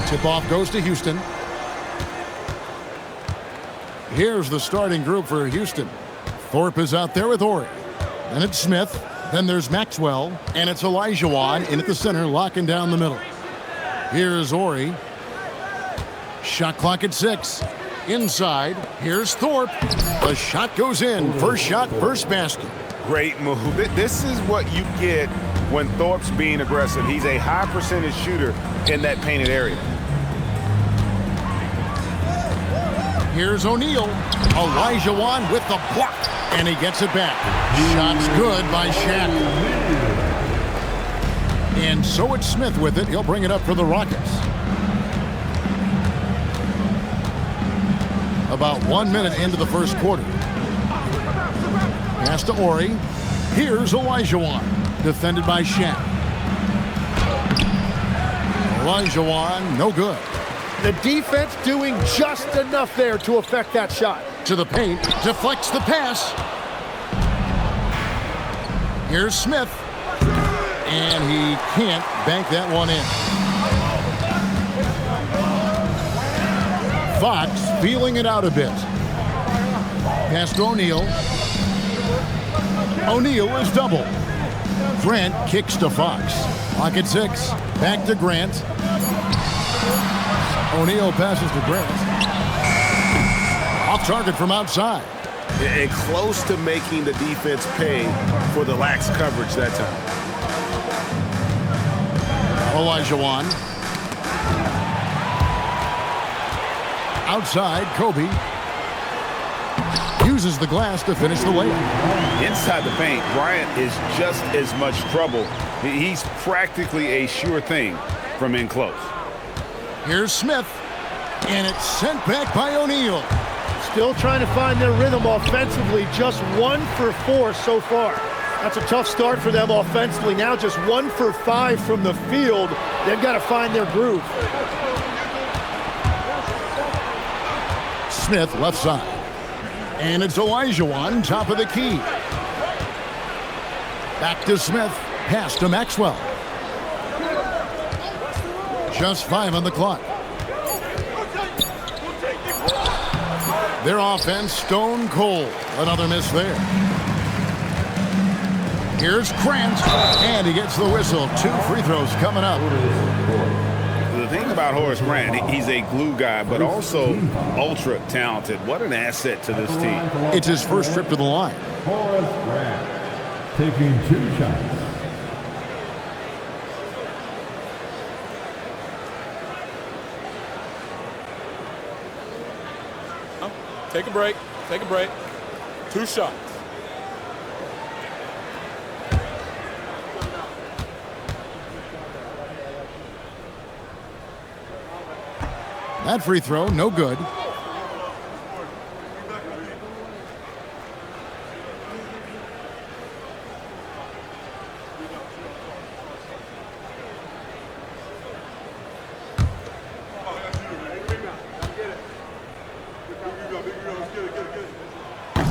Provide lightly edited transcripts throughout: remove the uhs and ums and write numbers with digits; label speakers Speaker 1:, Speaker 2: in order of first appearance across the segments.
Speaker 1: Tip-off goes to Houston. Here's the starting group for Houston. Thorpe is out there with Ori. Then it's Smith. Then there's Maxwell. And it's Olajuwon in at the center, locking down the middle. Here's Ori. Shot clock at 6. Inside. Here's Thorpe. The shot goes in. First shot, first basket.
Speaker 2: Great move. This is what you get when Thorpe's being aggressive. He's a high percentage shooter in that painted area.
Speaker 1: Here's O'Neal. Olajuwon with the block. And he gets it back. Shot's good by Shaq. And so it's Smith with it. He'll bring it up for the Rockets. About 1 minute into the first quarter. Pass to Ori. Here's Olajuwon. Defended by Shaq. Olajuwon, no good.
Speaker 3: The defense doing just enough there to affect that shot.
Speaker 1: To the paint, deflects the pass. Here's Smith. And he can't bank that one in. Fox feeling it out a bit. Pass to O'Neal. O'Neal is double. Grant kicks to Fox. Clock at 6. Back to Grant. O'Neal passes to Grant. Off target from outside.
Speaker 2: And close to making the defense pay for the lax coverage that time.
Speaker 1: Olajuwon. Outside, Kobe. Uses the glass to finish the layup.
Speaker 2: Inside the paint, Bryant is just as much trouble. He's practically a sure thing from in close.
Speaker 1: Here's Smith. And it's sent back by O'Neal.
Speaker 3: Still trying to find their rhythm offensively. Just 1 for 4 so far. That's a tough start for them offensively. Now just 1 for 5 from the field. They've got to find their groove.
Speaker 1: Smith left side. And it's Olajuwon, top of the key. Back to Smith. Pass to Maxwell. Just 5 on the clock. Their offense stone cold. Another miss there. Here's Grant. And he gets the whistle. 2 free throws coming up.
Speaker 2: The thing about Horace Grant, he's a glue guy, but also ultra talented. What an asset to this team.
Speaker 1: It's his first trip to the line.
Speaker 4: Horace Grant taking 2 shots.
Speaker 5: Take a break. Take a break. 2 shots.
Speaker 1: That free throw, no good.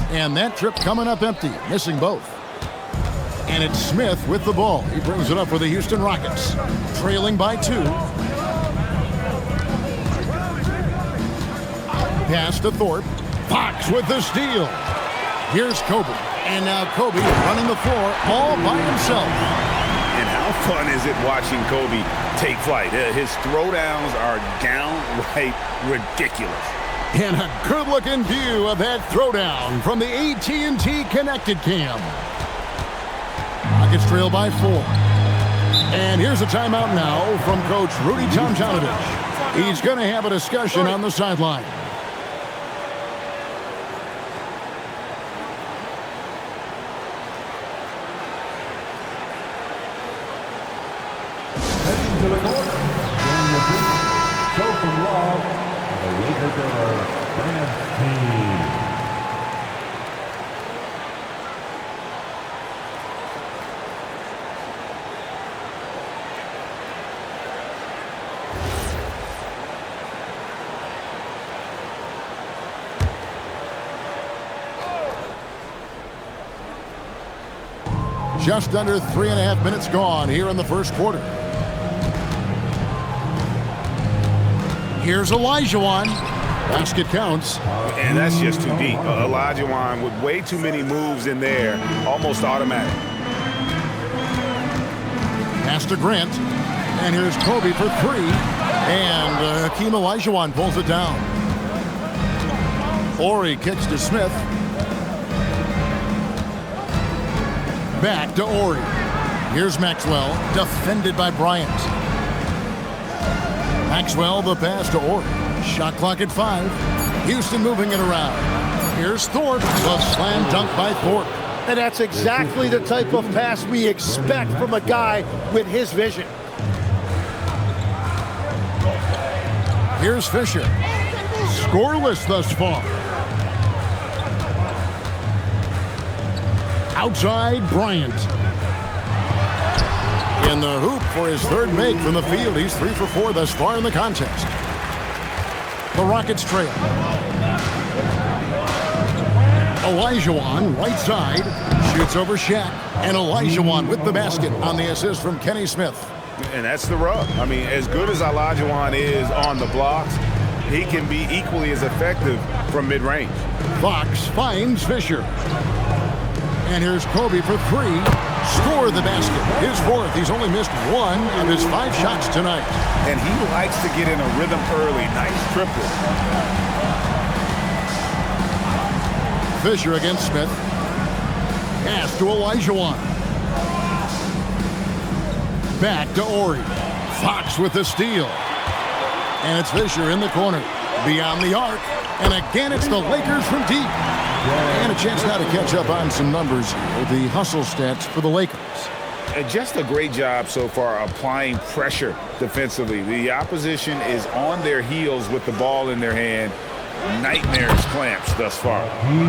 Speaker 1: And that trip coming up empty, missing both. And it's Smith with the ball. He brings it up for the Houston Rockets, trailing by 2. Pass to Thorpe. Fox with the steal. Here's Kobe. And now Kobe running the floor all by himself.
Speaker 2: And how fun is it watching Kobe take flight? His throwdowns are downright ridiculous.
Speaker 1: And a good-looking view of that throwdown from the AT&T Connected Cam. Rockets trail by 4. And here's a timeout now from Coach Rudy Tomjanovich. He's going to have a discussion on the sideline.
Speaker 4: Heading to the court, joining the bench, so from Love, the Lakers France team.
Speaker 1: Just under 3.5 minutes gone here in the first quarter. Here's Olajuwon. Basket counts.
Speaker 2: And that's just too deep. Olajuwon with way too many moves in there, almost automatic.
Speaker 1: Pass to Grant. And here's Kobe for three. And Hakeem Olajuwon pulls it down. Ori kicks to Smith. Back to Ori. Here's Maxwell, defended by Bryant. Maxwell, the pass to Ori. Shot clock at 5. Houston moving it around. Here's Thorpe, the slam dunk by Thorpe.
Speaker 3: And that's exactly the type of pass we expect from a guy with his vision.
Speaker 1: Here's Fisher. Scoreless thus far. Outside, Bryant. In the hoop for his third make from the field. He's 3 for 4 thus far in the contest. The Rockets trail. Olajuwon, right side, shoots over Shaq. And Olajuwon with the basket on the assist from Kenny Smith.
Speaker 2: And that's the rub. I mean, as good as Olajuwon is on the blocks, he can be equally as effective from mid-range.
Speaker 1: Fox finds Fisher. And here's Kobe for 3. Score the basket. His fourth. He's only missed 1 of his 5 shots tonight.
Speaker 2: And he likes to get in a rhythm early. Nice triple.
Speaker 1: Fisher against Smith. Pass to Olajuwon. Back to Ori. Fox with the steal. And it's Fisher in the corner. Beyond the arc. And again, it's the Lakers from deep. And a chance now to catch up on some numbers with the hustle stats for the Lakers.
Speaker 2: Just a great job so far applying pressure defensively. The opposition is on their heels with the ball in their hand. Nightmares clamps thus far.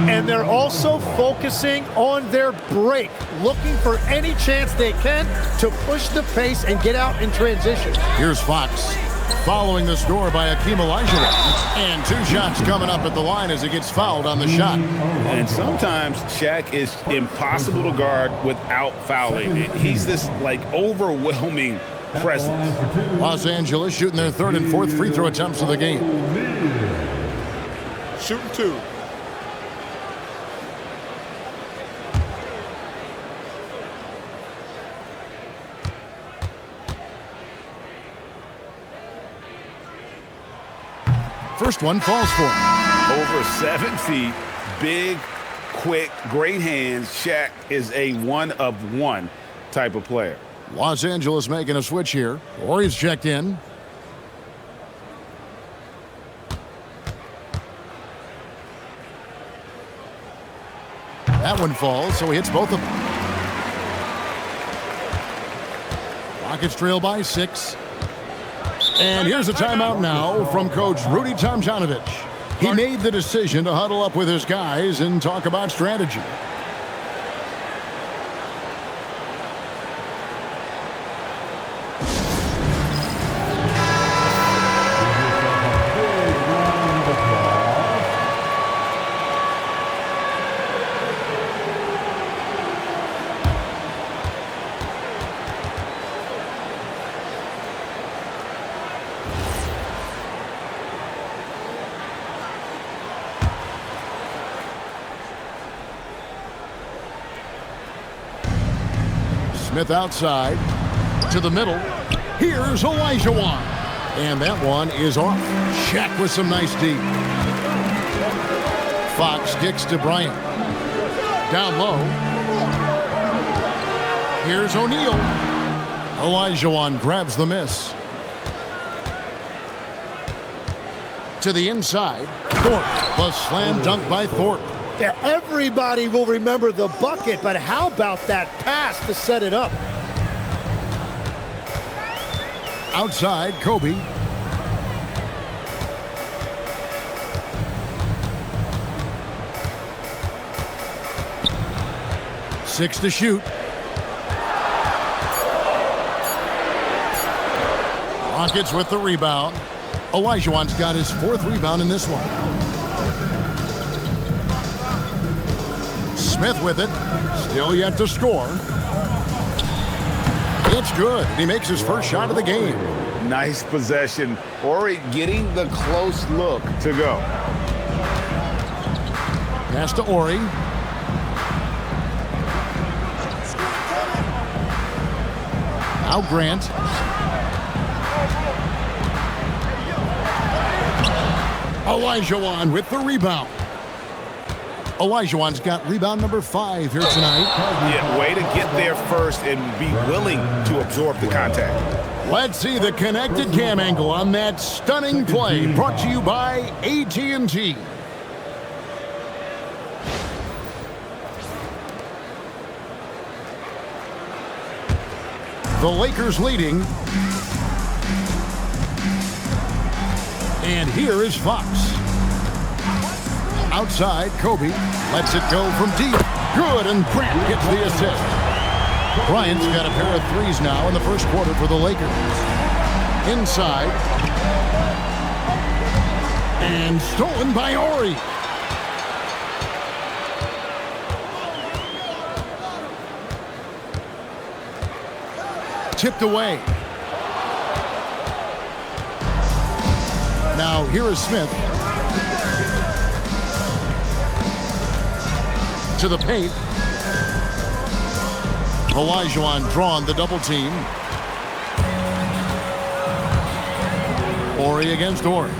Speaker 3: And they're also focusing on their break, looking for any chance they can to push the pace and get out in transition.
Speaker 1: Here's Fox. Following the score by Hakeem Olajuwon. And 2 shots coming up at the line as he gets fouled on the shot.
Speaker 2: And sometimes Shaq is impossible to guard without fouling. He's this, like, overwhelming presence.
Speaker 1: Los Angeles shooting their 3rd and 4th free throw attempts of the game.
Speaker 5: Shooting 2.
Speaker 1: First one falls for him.
Speaker 2: Over 7 feet, big, quick, great hands. Shaq is a one-of-one type of player.
Speaker 1: Los Angeles making a switch here. Ori's checked in. That one falls, so he hits both of them. Rockets trail by 6. And here's a timeout now from Coach Rudy Tomjanovich. He made the decision to huddle up with his guys and talk about strategy. Smith outside to the middle. Here's Olajuwon. And that one is off. Shaq with some nice deep. Fox kicks to Bryant. Down low. Here's O'Neal. Olajuwon grabs the miss. To the inside. Thorpe. The slam dunk by Thorpe.
Speaker 3: Yeah, everybody will remember the bucket, but how about that pass to set it up?
Speaker 1: Outside, Kobe. Six to shoot. Rockets with the rebound. Olajuwon's got his 4th rebound in this one. Smith with it. Still yet to score. It's good. He makes his first shot of the game.
Speaker 2: Nice possession. Ori getting the close look to go.
Speaker 1: Pass to Ori. Now Grant. Olajuwon with the rebound. Olajuwon's got rebound number 5 here tonight.
Speaker 2: Yeah, way to get there first and be willing to absorb the contact.
Speaker 1: Let's see the connected cam angle on that stunning play, brought to you by AT&T. The Lakers leading. And here is Fox. Outside, Kobe lets it go from deep. Good, and Grant gets the assist. Bryant's got a pair of threes now in the first quarter for the Lakers. Inside. And stolen by Ori. Tipped away. Now here is Smith. To the paint. Olajuwon drawn the double team. Ori against Ori.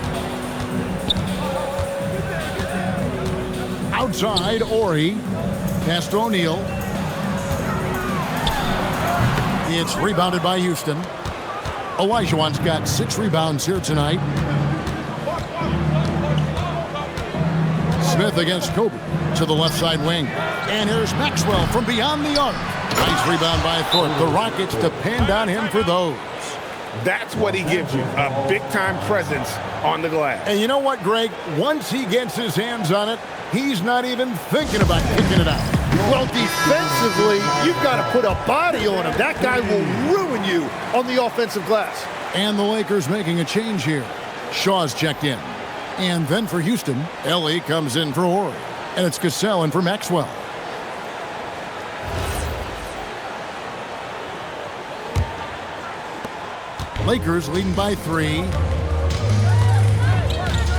Speaker 1: Outside, Ori. Pass to O'Neal. It's rebounded by Houston. Olajuwon's got 6 rebounds here tonight. Smith against Kobe to the left side wing. And here's Maxwell from beyond the arc. Nice rebound by Thorpe. The Rockets depend on him for those.
Speaker 2: That's what he gives you, a big-time presence on the glass.
Speaker 1: And you know what, Greg? Once he gets his hands on it, he's not even thinking about kicking it out.
Speaker 3: Well, defensively, you've got to put a body on him. That guy will ruin you on the offensive glass.
Speaker 1: And the Lakers making a change here. Shaw's checked in. And then for Houston, Ellie comes in for Ori. And it's Cassell in for Maxwell. Lakers leading by 3.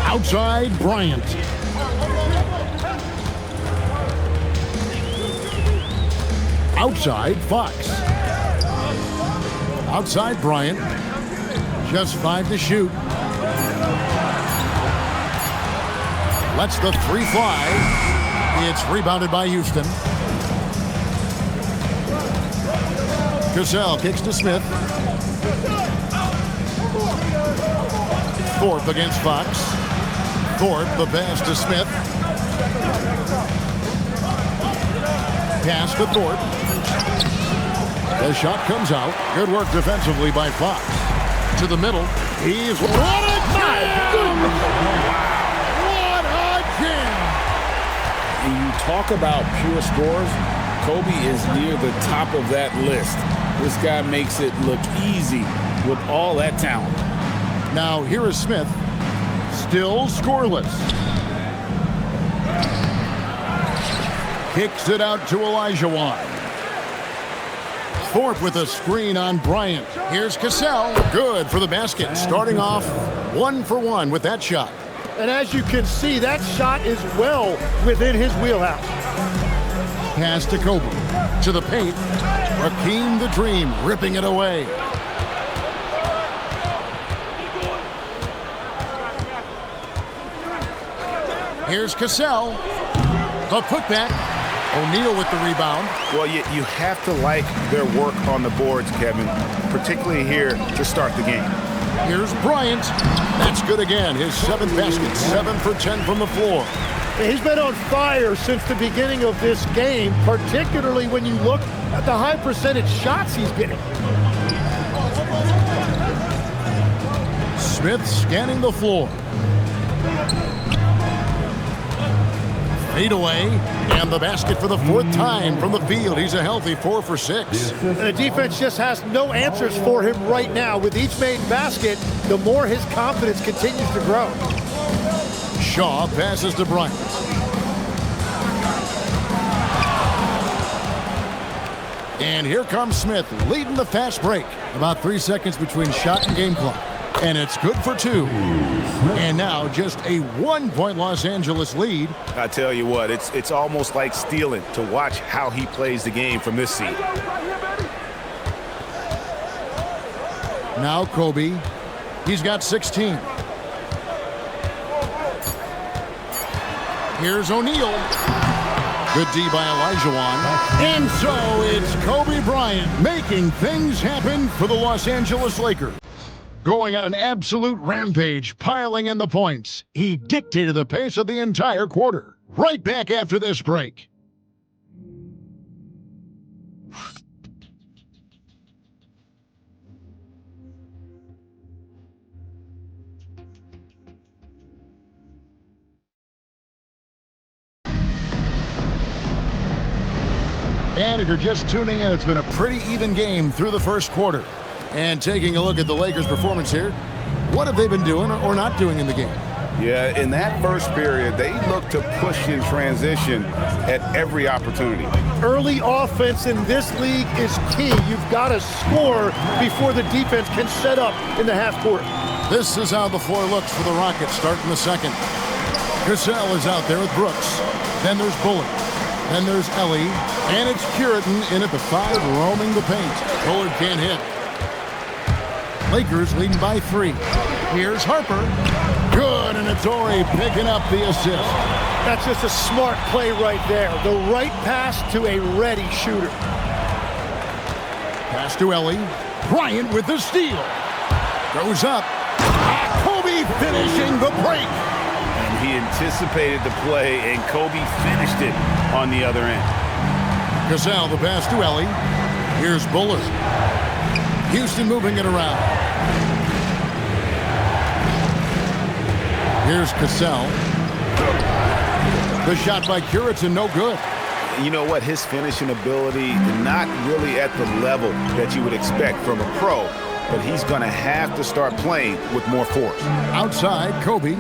Speaker 1: Outside, Bryant. Outside, Fox. Outside, Bryant. Just 5 to shoot. Lets the 3 fly. It's rebounded by Houston. Cassell kicks to Smith. Thorpe against Fox. Thorpe, the pass to Smith. Pass to Thorpe. The shot comes out. Good work defensively by Fox. To the middle. He's... What a jam! What a jam!
Speaker 2: When you talk about pure scores, Kobe is near the top of that list. This guy makes it look easy with all that talent.
Speaker 1: Now here is Smith. Still scoreless. Kicks it out to Olajuwon. Thorpe with a screen on Bryant. Here's Cassell. Good for the basket. Starting off 1 for 1 with that shot.
Speaker 3: And as you can see, that shot is well within his wheelhouse.
Speaker 1: Pass to Kobe. To the paint. Rakeem the Dream ripping it away. Here's Cassell. The putback. O'Neal with the rebound.
Speaker 2: Well, you have to like their work on the boards, Kevin, particularly here to start the game.
Speaker 1: Here's Bryant. That's good again. His 7th basket. 7 for 10 from the floor.
Speaker 3: He's been on fire since the beginning of this game, particularly when you look at the high percentage shots he's getting.
Speaker 1: Smith scanning the floor. Fade away, and the basket for the 4th time from the field. He's a healthy 4 for 6.
Speaker 3: And the defense just has no answers for him right now. With each made basket, the more his confidence continues to grow.
Speaker 1: Shaw passes to Bryant. And here comes Smith leading the fast break. About 3 seconds between shot and game clock. And it's good for 2. And now just a 1-point Los Angeles lead.
Speaker 2: I tell you what, it's almost like stealing to watch how he plays the game from this seat.
Speaker 1: Now Kobe. He's got 16. Here's O'Neal. Good D by Olajuwon. And so it's Kobe Bryant making things happen for the Los Angeles Lakers. Going on an absolute rampage, piling in the points. He dictated the pace of the entire quarter. Right back after this break. And if you're just tuning in, it's been a pretty even game through the first quarter. And taking a look at the Lakers' performance here, what have they been doing or not doing in the game?
Speaker 2: Yeah, in that first period, they looked to push in transition at every opportunity.
Speaker 3: Early offense in this league is key. You've got to score before the defense can set up in the half court.
Speaker 1: This is how the floor looks for the Rockets starting the second. Cassell is out there with Brooks. Then there's Bullock. Then there's Ellie. And it's Curitin in at the 5, roaming the paint. Bullard can't hit. Lakers leading by 3. Here's Harper. Good, and it's Ori picking up the assist.
Speaker 3: That's just a smart play right there. The right pass to a ready shooter.
Speaker 1: Pass to Ellie. Bryant with the steal. Goes up. Kobe finishing the break.
Speaker 2: And he anticipated the play, and Kobe finished it on the other end.
Speaker 1: Cassell, the pass to Ellie. Here's Bullard. Houston moving it around. Here's Cassell. The shot by Curitin, no good.
Speaker 2: You know what? His finishing ability, not really at the level that you would expect from a pro, but he's going to have to start playing with more force.
Speaker 1: Outside, Kobe.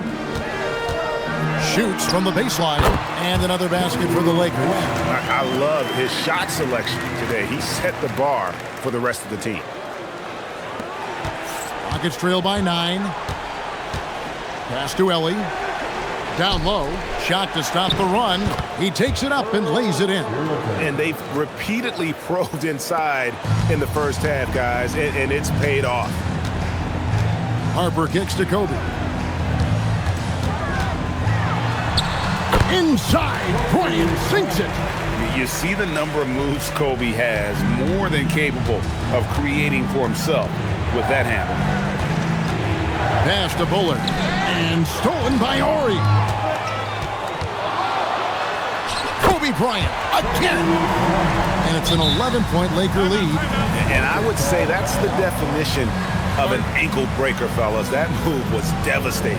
Speaker 1: Shoots from the baseline. And another basket for the Lakers.
Speaker 2: I love his shot selection today. He set the bar for the rest of the team.
Speaker 1: Rockets trail by 9. Pass to Ellie. Down low. Shot to stop the run. He takes it up and lays it in.
Speaker 2: And they've repeatedly probed inside in the first half, guys, and it's paid off.
Speaker 1: Harper kicks to Kobe. Inside. Bryant sinks it.
Speaker 2: You see the number of moves Kobe has, more than capable of creating for himself with that handle.
Speaker 1: Pass to Bullard. And stolen by Ori. Kobe Bryant again. And it's an 11-point Laker lead.
Speaker 2: And I would say that's the definition of an ankle breaker, fellas. That move was devastating.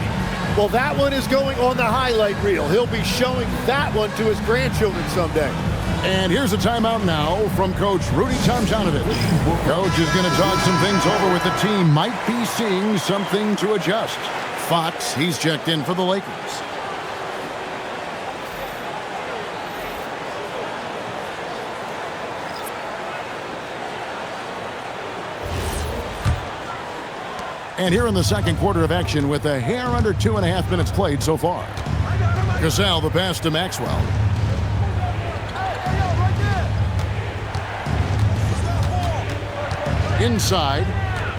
Speaker 3: Well, that one is going on the highlight reel. He'll be showing that one to his grandchildren someday.
Speaker 1: And here's a timeout now from Coach Rudy Tomjanovich. Coach is going to talk some things over with the team. Might be seeing something to adjust. Fox, he's checked in for the Lakers. And here in the second quarter of action with a hair under 2.5 minutes played so far. Cassell, the pass to Maxwell. Inside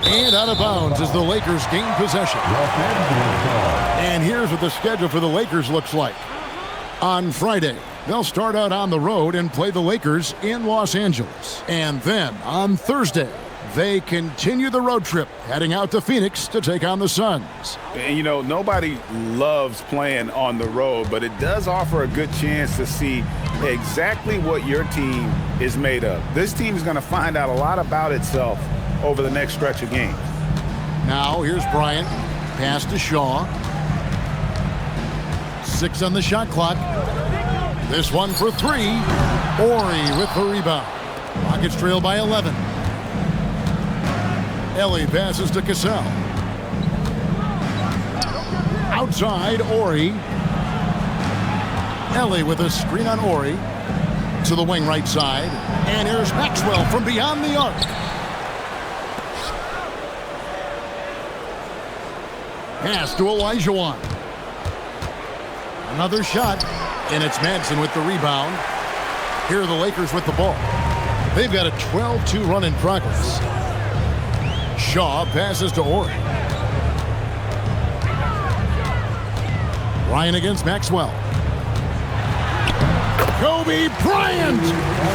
Speaker 1: and out of bounds as the Lakers gain possession. And here's what the schedule for the Lakers looks like. On Friday, they'll start out on the road and play the Lakers in Los Angeles. And then on Thursday, they continue the road trip, heading out to Phoenix to take on the Suns.
Speaker 2: And, you know, nobody loves playing on the road, but it does offer a good chance to see exactly what your team is made of. This team is going to find out a lot about itself over the next stretch of games.
Speaker 1: Now, here's Bryant. Pass to Shaw. 6 on the shot clock. This one for 3. Ori with the rebound. Rockets trail by 11. Ellie passes to Cassell. Outside, Ori. Ellie with a screen on Ori. To the wing right side. And here's Maxwell from beyond the arc. Pass to Olajuwon. Another shot. And it's Madsen with the rebound. Here are the Lakers with the ball. They've got a 12-2 run in progress. Shaw passes to Ori. Bryant against Maxwell. Kobe Bryant!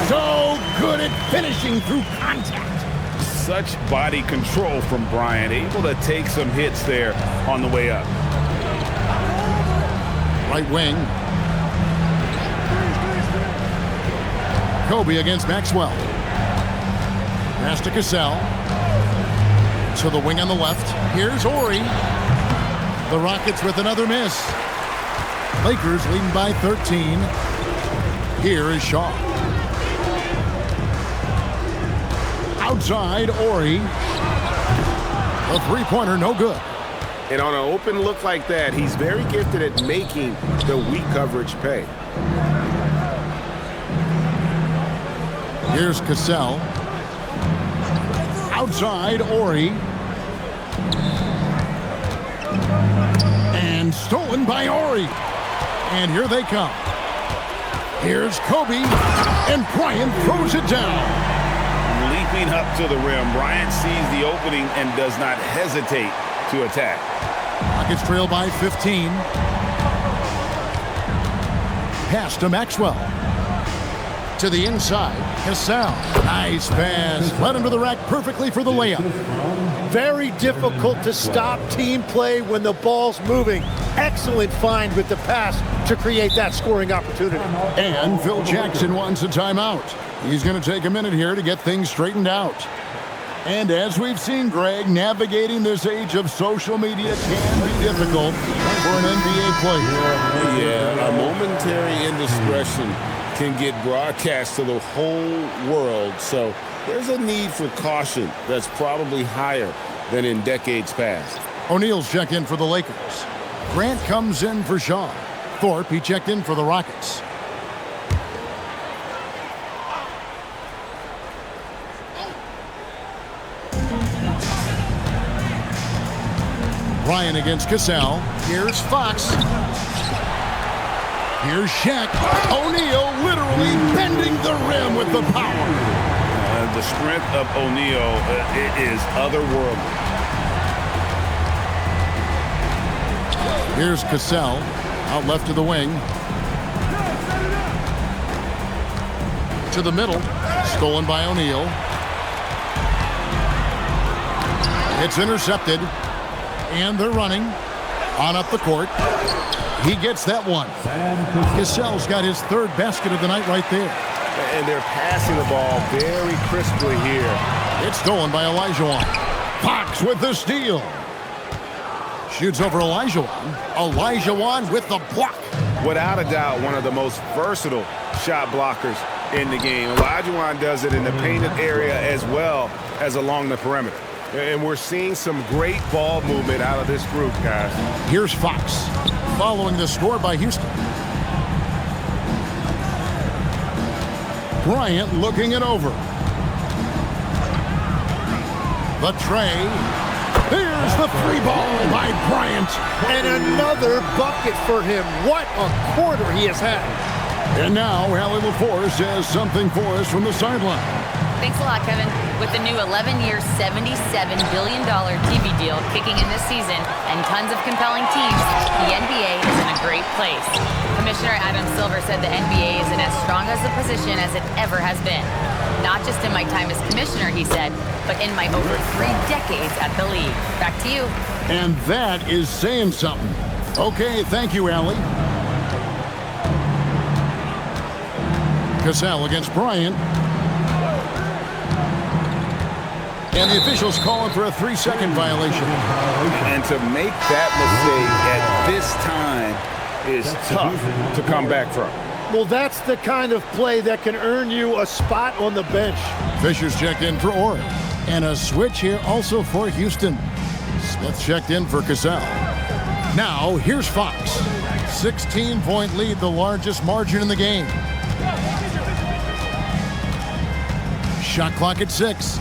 Speaker 1: So good at finishing through contact.
Speaker 2: Such body control from Bryant, able to take some hits there on the way up.
Speaker 1: Right wing. Kobe against Maxwell. Pass to Cassell. To the wing on the left. Here's Ori. The Rockets with another miss. Lakers leading by 13. Here is Shaw. Outside, Ori. A three-pointer, no good.
Speaker 2: And on an open look like that, he's very gifted at making the weak coverage pay.
Speaker 1: Here's Cassell. Outside, Ori. And stolen by Ori. And here they come. Here's Kobe. And Bryant throws it down.
Speaker 2: Leaping up to the rim, Bryant sees the opening and does not hesitate to attack.
Speaker 1: Rockets trail by 15. Pass to Maxwell. To the inside, Cassell. Nice pass. Led him to the rack perfectly for the layup.
Speaker 3: Very difficult to stop team play when the ball's moving. Excellent find with the pass to create that scoring opportunity.
Speaker 1: And Phil Jackson wants a timeout. He's going to take a minute here to get things straightened out. And as we've seen, Greg, navigating this age of social media can be difficult for an NBA player.
Speaker 6: Yeah, a momentary indiscretion can get broadcast to the whole world. So there's a need for caution that's probably higher than in decades past.
Speaker 1: O'Neal's checked in for the Lakers. Grant comes in for Shaw. Thorpe, he checked in for the Rockets. Bryant against Cassell. Here's Fox. Here's Shaq. O'Neal literally bending the rim with the power.
Speaker 2: The strength of O'Neal is otherworldly.
Speaker 1: Here's Cassell. Out left to the wing. To the middle. Stolen by O'Neal. It's intercepted. And they're running on up the court. He gets that one. Cassell's got his third basket of the night right there.
Speaker 2: And they're passing the ball very crisply here.
Speaker 1: It's stolen by Olajuwon. Fox with the steal. Shoots over Olajuwon. Olajuwon with the block.
Speaker 2: Without a doubt, one of the most versatile shot blockers in the game. Olajuwon does it in the painted area as well as along the perimeter. And we're seeing some great ball movement out of this group, guys.
Speaker 1: Here's Fox, following the score by Houston. Bryant looking it over. The tray. Here's the free ball by Bryant.
Speaker 3: And another bucket for him. What a quarter he has had.
Speaker 1: And now Allie LaForce has something for us from the sideline.
Speaker 7: Thanks a lot, Kevin. With the new 11-year, $77 billion TV deal kicking in this season and tons of compelling teams, the NBA is in a great place. Commissioner Adam Silver said the NBA is in as strong as a position as it ever has been. Not just in my time as commissioner, he said, but in my over 3 decades at the league. Back to you.
Speaker 1: And that is saying something. Okay, thank you, Allie. Cassell against Bryant. And the officials calling for a 3-second violation.
Speaker 2: And to make that mistake at this time is tough to come back from.
Speaker 3: Well, that's the kind of play that can earn you a spot on the bench.
Speaker 1: Fisher's checked in for Ori. And a switch here also for Houston. Smith checked in for Cassell. Now, here's Fox. 16-point lead, the largest margin in the game. Shot clock at 6.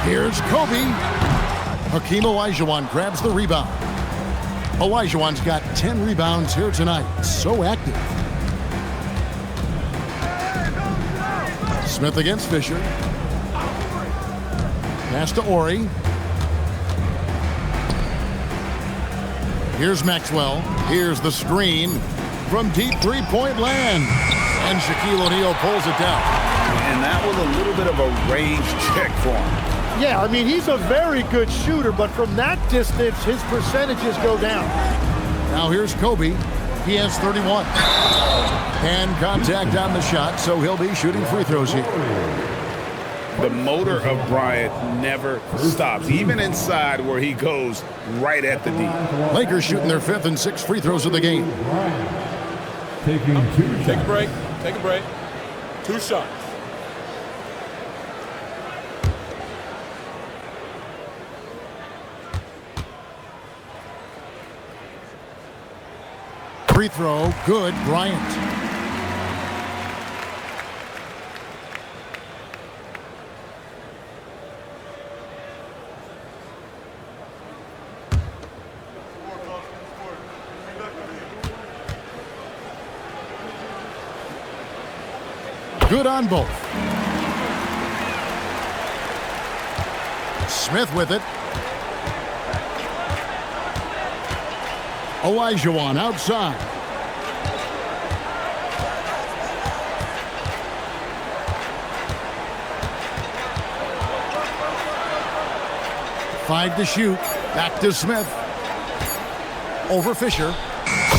Speaker 1: Here's Kobe. Hakeem Olajuwon grabs the rebound. Olajuwon's got 10 rebounds here tonight. So active. Smith against Fisher. Pass to Ori. Here's Maxwell. Here's the screen from deep three-point land. And Shaquille O'Neal pulls it down.
Speaker 2: And that was a little bit of a range check for him.
Speaker 3: Yeah, I mean, he's a very good shooter, but from that distance, his percentages go down.
Speaker 1: Now here's Kobe. He has 31. And contact on the shot, so he'll be shooting free throws here.
Speaker 2: The motor of Bryant never stops, even inside where he goes right at the D.
Speaker 1: Lakers shooting their 5th and 6th free throws of the game.
Speaker 4: Taking 2
Speaker 5: Take a break. Take a break. 2 shots.
Speaker 1: Free throw, good, Bryant. Good on both. Smith with it. Olajuwon outside. Five to shoot. Back to Smith. Over Fisher.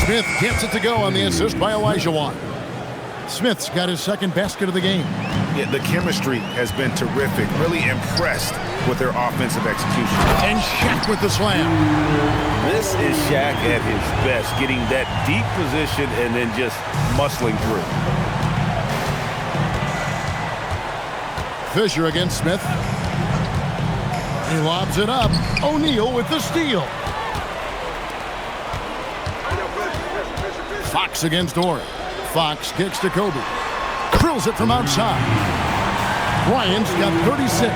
Speaker 1: Smith gets it to go on the assist by Olajuwon. Smith's got his 2nd basket of the game.
Speaker 2: Yeah, the chemistry has been terrific. Really impressed with their offensive execution.
Speaker 1: And Shaq with the slam.
Speaker 2: This is Shaq at his best, getting that deep position and then just muscling through.
Speaker 1: Fisher against Smith. He lobs it up. O'Neal with the steal. Fox against Ori. Fox kicks to Kobe. Drills it from outside. Bryant's got 36.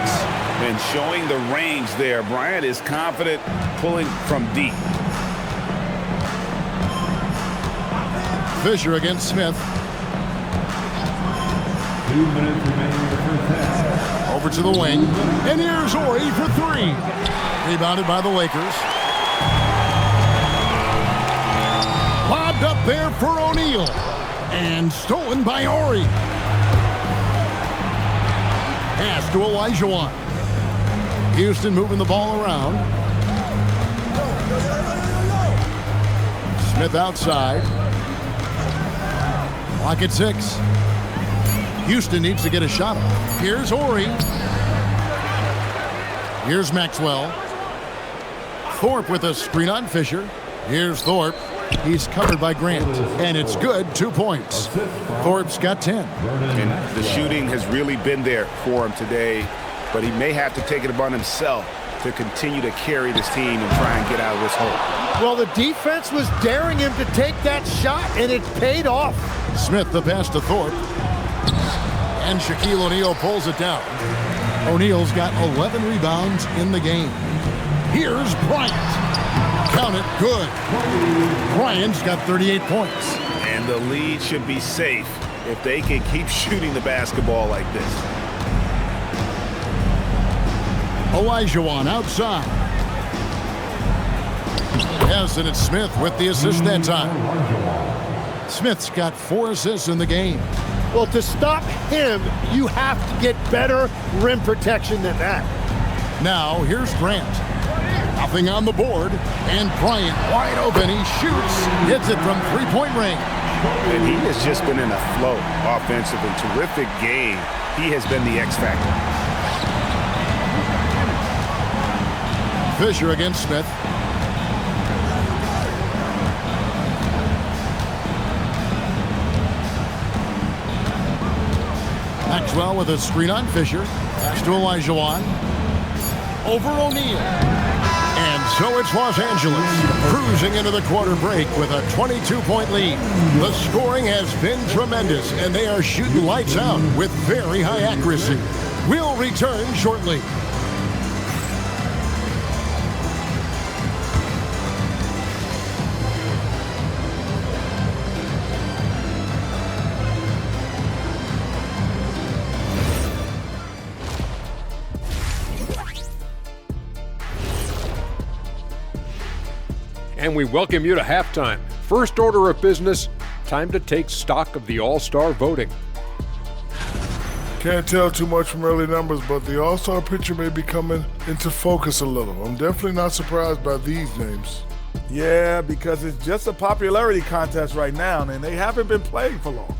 Speaker 2: And showing the range there, Bryant is confident pulling from deep.
Speaker 1: Fisher against Smith.
Speaker 4: 2 minutes remaining in the first half.
Speaker 1: Over to the wing. And here's Ori for 3. Rebounded by the Lakers. Lobbed up there for O'Neal. And stolen by Ori. Pass to Olajuwon. Houston moving the ball around. Smith outside. Clock at 6. Houston needs to get a shot off. Here's Ori. Here's Maxwell. Thorpe with a screen on Fisher. Here's Thorpe. He's covered by Grant. And it's good. 2 points. Thorpe's got 10.
Speaker 2: And the shooting has really been there for him today, but he may have to take it upon himself to continue to carry this team and try and get out of this hole.
Speaker 3: Well, the defense was daring him to take that shot, and it paid off.
Speaker 1: Smith the pass to Thorpe. And Shaquille O'Neal pulls it down. O'Neal's got 11 rebounds in the game. Here's Bryant. Count it, good. Bryant's got 38 points.
Speaker 2: And the lead should be safe if they can keep shooting the basketball like this.
Speaker 1: Olajuwon outside. Yes, and it's Smith with the assist that time. Smith's got 4 assists in the game.
Speaker 3: Well, to stop him, you have to get better rim protection than that.
Speaker 1: Now, here's Grant. Nothing on the board. And Bryant wide open. He shoots. Hits it from three-point range.
Speaker 2: And he has just been in a flow offensively. Terrific game. He has been the X factor.
Speaker 1: Fisher against Smith. Maxwell with a screen on Fisher. Pass to Olajuwon. Over O'Neal. And so it's Los Angeles, cruising into the quarter break with a 22-point lead. The scoring has been tremendous, and they are shooting lights out with very high accuracy. We'll return shortly.
Speaker 8: And we welcome you to halftime. First order of business, time to take stock of the All-Star voting.
Speaker 9: Can't tell too much from early numbers, but the All-Star picture may be coming into focus a little. I'm definitely not surprised by these names.
Speaker 10: Yeah, because it's just a popularity contest right now, and they haven't been playing for long.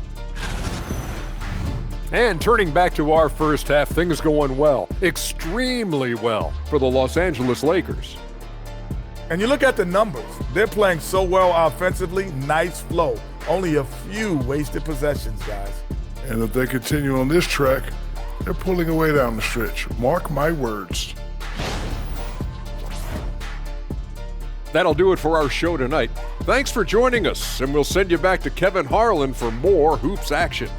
Speaker 8: And turning back to our first half, things going well, extremely well for the Los Angeles Lakers.
Speaker 10: And you look at the numbers. They're playing so well offensively, nice flow. Only a few wasted possessions, guys.
Speaker 9: And if they continue on this track, they're pulling away down the stretch. Mark my words.
Speaker 8: That'll do it for our show tonight. Thanks for joining us, and we'll send you back to Kevin Harlan for more hoops action.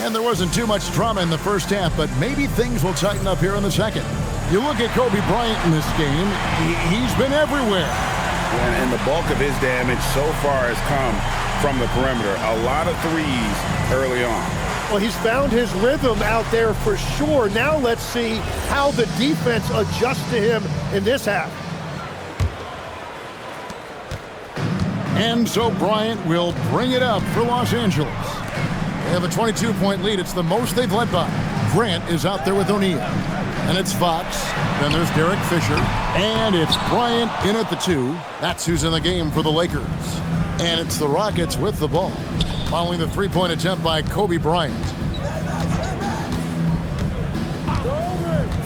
Speaker 1: And there wasn't too much drama in the first half, but maybe things will tighten up here in the second. You look at Kobe Bryant in this game, he's been everywhere.
Speaker 2: And the bulk of his damage so far has come from the perimeter. A lot of threes early on.
Speaker 3: Well, he's found his rhythm out there for sure. Now let's see how the defense adjusts to him in this half.
Speaker 1: And so Bryant will bring it up for Los Angeles. They have a 22-point lead. It's the most they've led by. Grant is out there with O'Neal. And it's Fox. Then there's Derek Fisher. And it's Bryant in at the 2. That's who's in the game for the Lakers. And it's the Rockets with the ball, following the three-point attempt by Kobe Bryant.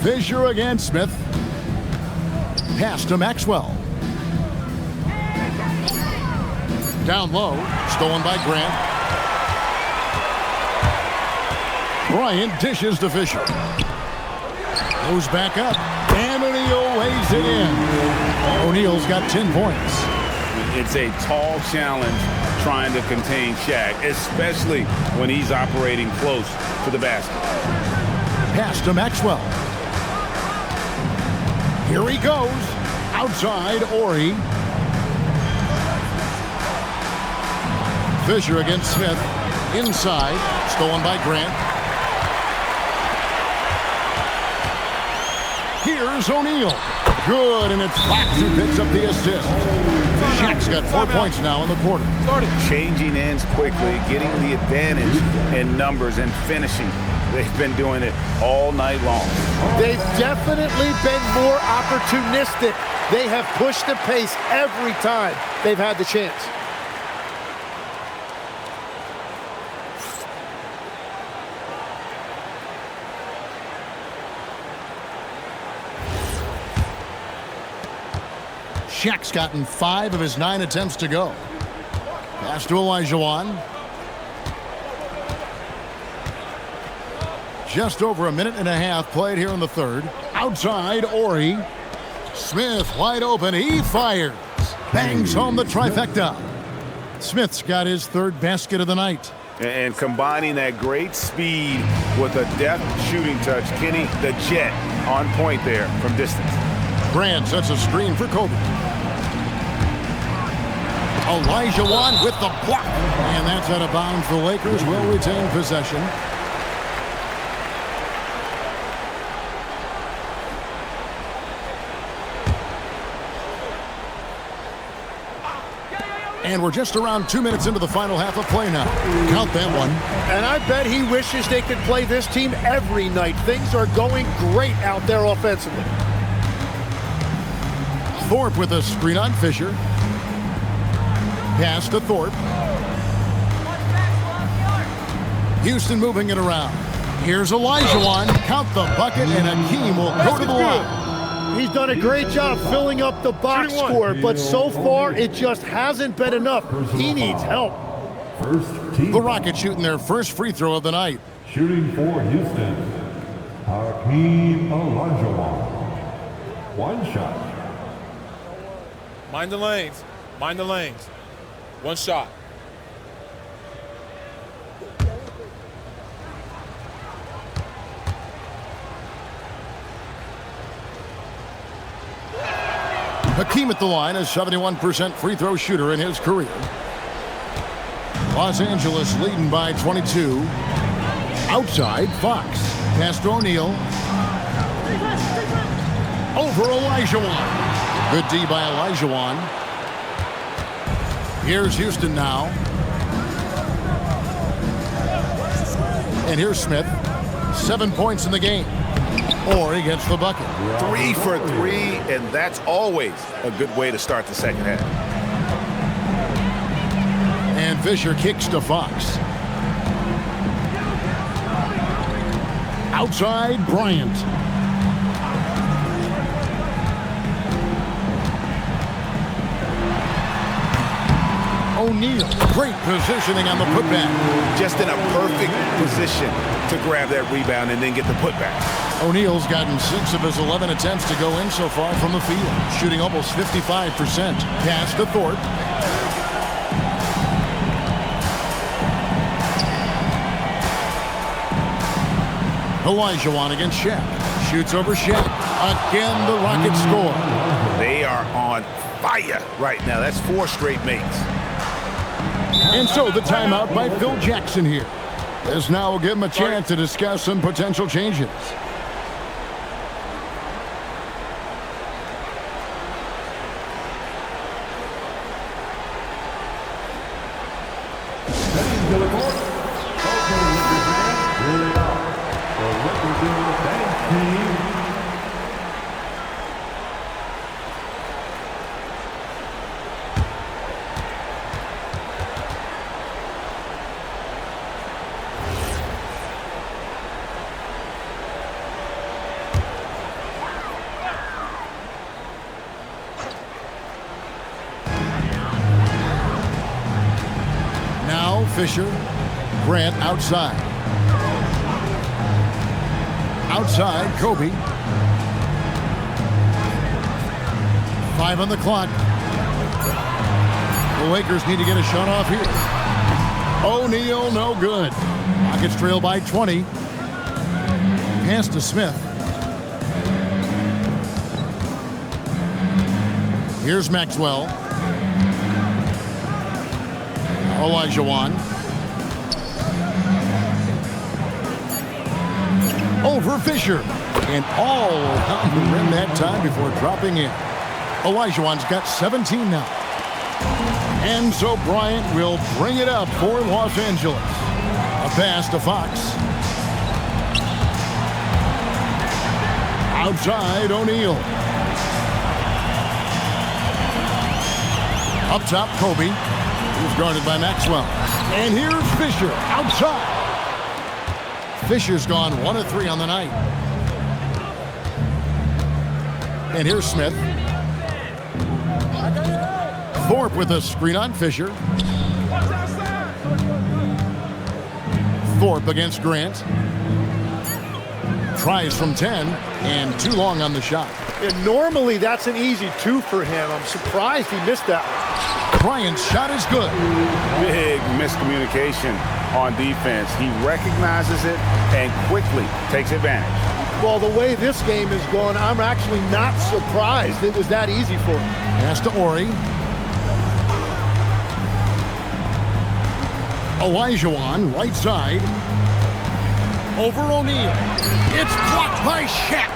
Speaker 1: Fisher against Smith. Pass to Maxwell. Down low. Stolen by Grant. Bryant dishes to Fisher. Goes back up. And O'Neal lays it in. O'Neal's got 10 points.
Speaker 2: It's a tall challenge trying to contain Shaq, especially when he's operating close to the basket.
Speaker 1: Pass to Maxwell. Here he goes. Outside, Ori. Fisher against Smith. Inside. Stolen by Grant. Here's O'Neal. Good, and it's Fox who picks up the assist. Shaq's got 4 points now in the quarter.
Speaker 2: Changing ends quickly, getting the advantage in numbers and finishing. They've been doing it all night long.
Speaker 3: They've definitely been more opportunistic. They have pushed the pace every time they've had the chance.
Speaker 1: Shaq's gotten 5 of his 9 attempts to go. Pass to Olajuwon. Just over a minute and a half played here in the third. Outside, Ori. Smith wide open. He fires. Bangs home the trifecta. Smith's got his third basket of the night.
Speaker 2: And combining that great speed with a deft shooting touch, Kenny, the Jet, on point there from distance.
Speaker 1: Grant sets a screen for Kobe. Olajuwon with the block. And that's out of bounds. The Lakers will retain possession. And we're just around 2 minutes into the final half of play now. Count that one.
Speaker 3: And I bet he wishes they could play this team every night. Things are going great out there offensively.
Speaker 1: Thorpe with a screen on Fisher. Pass to Thorpe. Houston moving it around. Here's Olajuwon. Count the bucket, and Hakeem will go to the line.
Speaker 3: He's done a great job filling up the box score, but so far it just hasn't been enough. He needs help.
Speaker 1: The Rockets shooting their first free throw of the night.
Speaker 4: Shooting for Houston, Hakeem Olajuwon. One shot.
Speaker 5: Mind the lanes. Mind the lanes. One shot.
Speaker 1: Hakeem at the line, a 71% free throw shooter in his career. Los Angeles leading by 22. Outside, Fox. Pass to O'Neal. Over Olajuwon. Good D by Olajuwon. Here's Houston now. And here's Smith. 7 points in the game. Or he gets the bucket.
Speaker 2: 3 for 3, and that's always a good way to start the second half.
Speaker 1: And Fisher kicks to Fox. Outside, Bryant. O'Neal, great positioning on the putback.
Speaker 2: Just in a perfect position to grab that rebound and then get the putback.
Speaker 1: O'Neal's gotten 6 of his 11 attempts to go in so far from the field, shooting almost 55%. Pass to Thorpe. Olajuwon against Shaq. Shoots over Shaq. Again, the Rockets score.
Speaker 2: They are on fire right now. That's 4 straight makes.
Speaker 1: And so the timeout by Phil Jackson here. This now will give him a chance to discuss some potential changes. Fisher, Grant outside. Outside, Kobe. 5 on the clock. The Lakers need to get a shot off here. O'Neal, no good. Rockets trail by 20. Pass to Smith. Here's Maxwell. Olajuwon. Over Fisher. And all around the rim that time before dropping in. Olajuwon's got 17 now. And so Bryant will bring it up for Los Angeles. A pass to Fox. Outside, O'Neal. Up top, Kobe. He's guarded by Maxwell. And here's Fisher outside. Fisher's gone 1 of 3 on the night. And here's Smith. Thorpe with a screen on Fisher. Thorpe against Grant. Tries from 10 and too long on the shot.
Speaker 3: And normally that's an easy 2 for him. I'm surprised he missed that one.
Speaker 1: Bryant's shot is good.
Speaker 2: Big miscommunication on defense. He recognizes it and quickly takes advantage.
Speaker 3: Well, the way this game is going, I'm actually not surprised it was that easy for him.
Speaker 1: Pass to Ori. Olajuwon, right side. Over O'Neal. It's blocked by Shaq.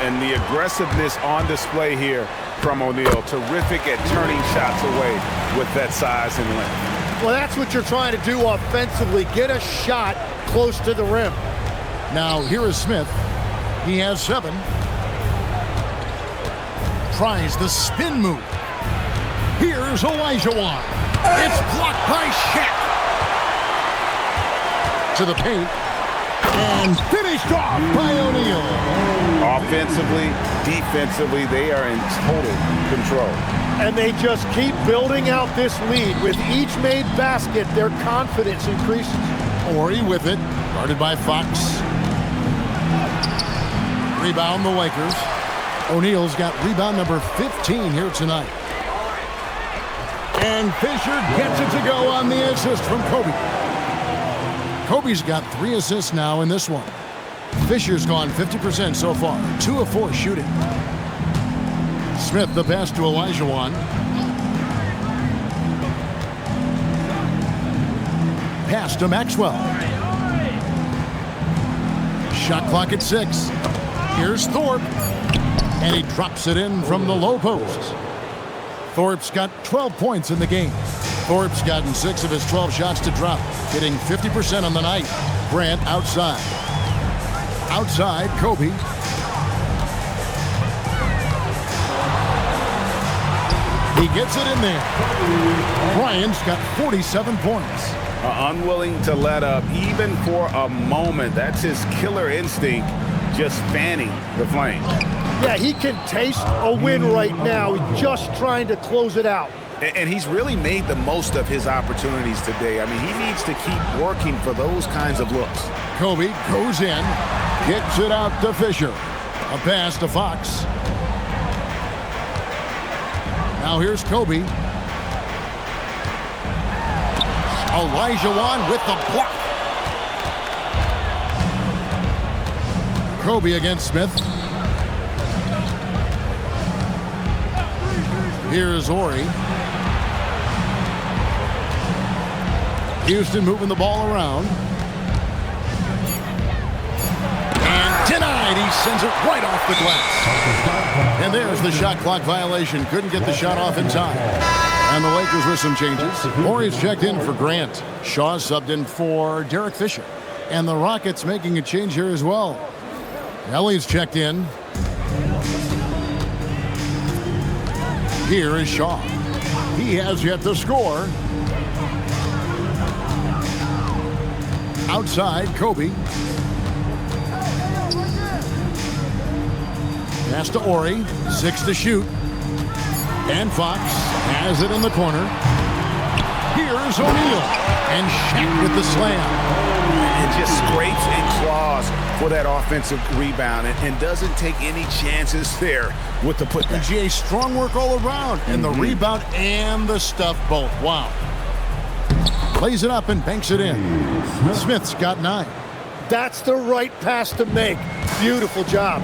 Speaker 2: And the aggressiveness on display here from O'Neal. Terrific at turning shots away with that size and length.
Speaker 3: Well, that's what you're trying to do offensively. Get a shot close to the rim.
Speaker 1: Now, here is Smith. He has 7. Tries the spin move. Here's Olajuwon. It's blocked by Shaq. To the paint. And finished off by O'Neal.
Speaker 2: Offensively, defensively, they are in total control.
Speaker 3: And they just keep building out this lead. With each made basket, their confidence increases.
Speaker 1: Horry with it, guarded by Fox. Rebound the Lakers. O'Neal's got rebound number 15 here tonight. And Fisher gets it to go on the assist from Kobe. Kobe's got 3 assists now in this one. Fisher's gone 50% so far, 2 of 4 shooting. Smith the pass to Olajuwon. Pass to Maxwell. Shot clock at 6. Here's Thorpe. And he drops it in from the low post. Thorpe's got 12 points in the game. Thorpe's gotten 6 of his 12 shots to drop, hitting 50% on the night. Grant outside. Outside, Kobe. He gets it in there. Bryant's got 47 points.
Speaker 2: Unwilling to let up even for a moment. That's his killer instinct, just fanning the flame.
Speaker 3: Yeah, he can taste a win right now. He's just trying to close it out.
Speaker 2: And he's really made the most of his opportunities today. I mean, he needs to keep working for those kinds of looks.
Speaker 1: Kobe goes in, kicks it out to Fisher. A pass to Fox. Now here's Kobe. Olajuwon with the block. Kobe against Smith. Here's Horry. Houston moving the ball around. And denied. He sends it right off the glass. And there's the shot clock violation. Couldn't get the shot off in time. And the Lakers with some changes. Horry's checked in for Grant. Shaw subbed in for Derek Fisher. And the Rockets making a change here as well. Ellie's checked in. Here is Shaw. He has yet to score. Outside, Kobe. Pass to Horry. 6 to shoot. And Fox has it in the corner. Here's O'Neal. And Shaq with the slam.
Speaker 2: It just scrapes and claws for that offensive rebound and doesn't take any chances there with the putback.
Speaker 1: And GA, strong work all around. And the rebound and the stuff both. Wow. Plays it up and banks it in. Smith's got 9.
Speaker 3: That's the right pass to make. Beautiful job.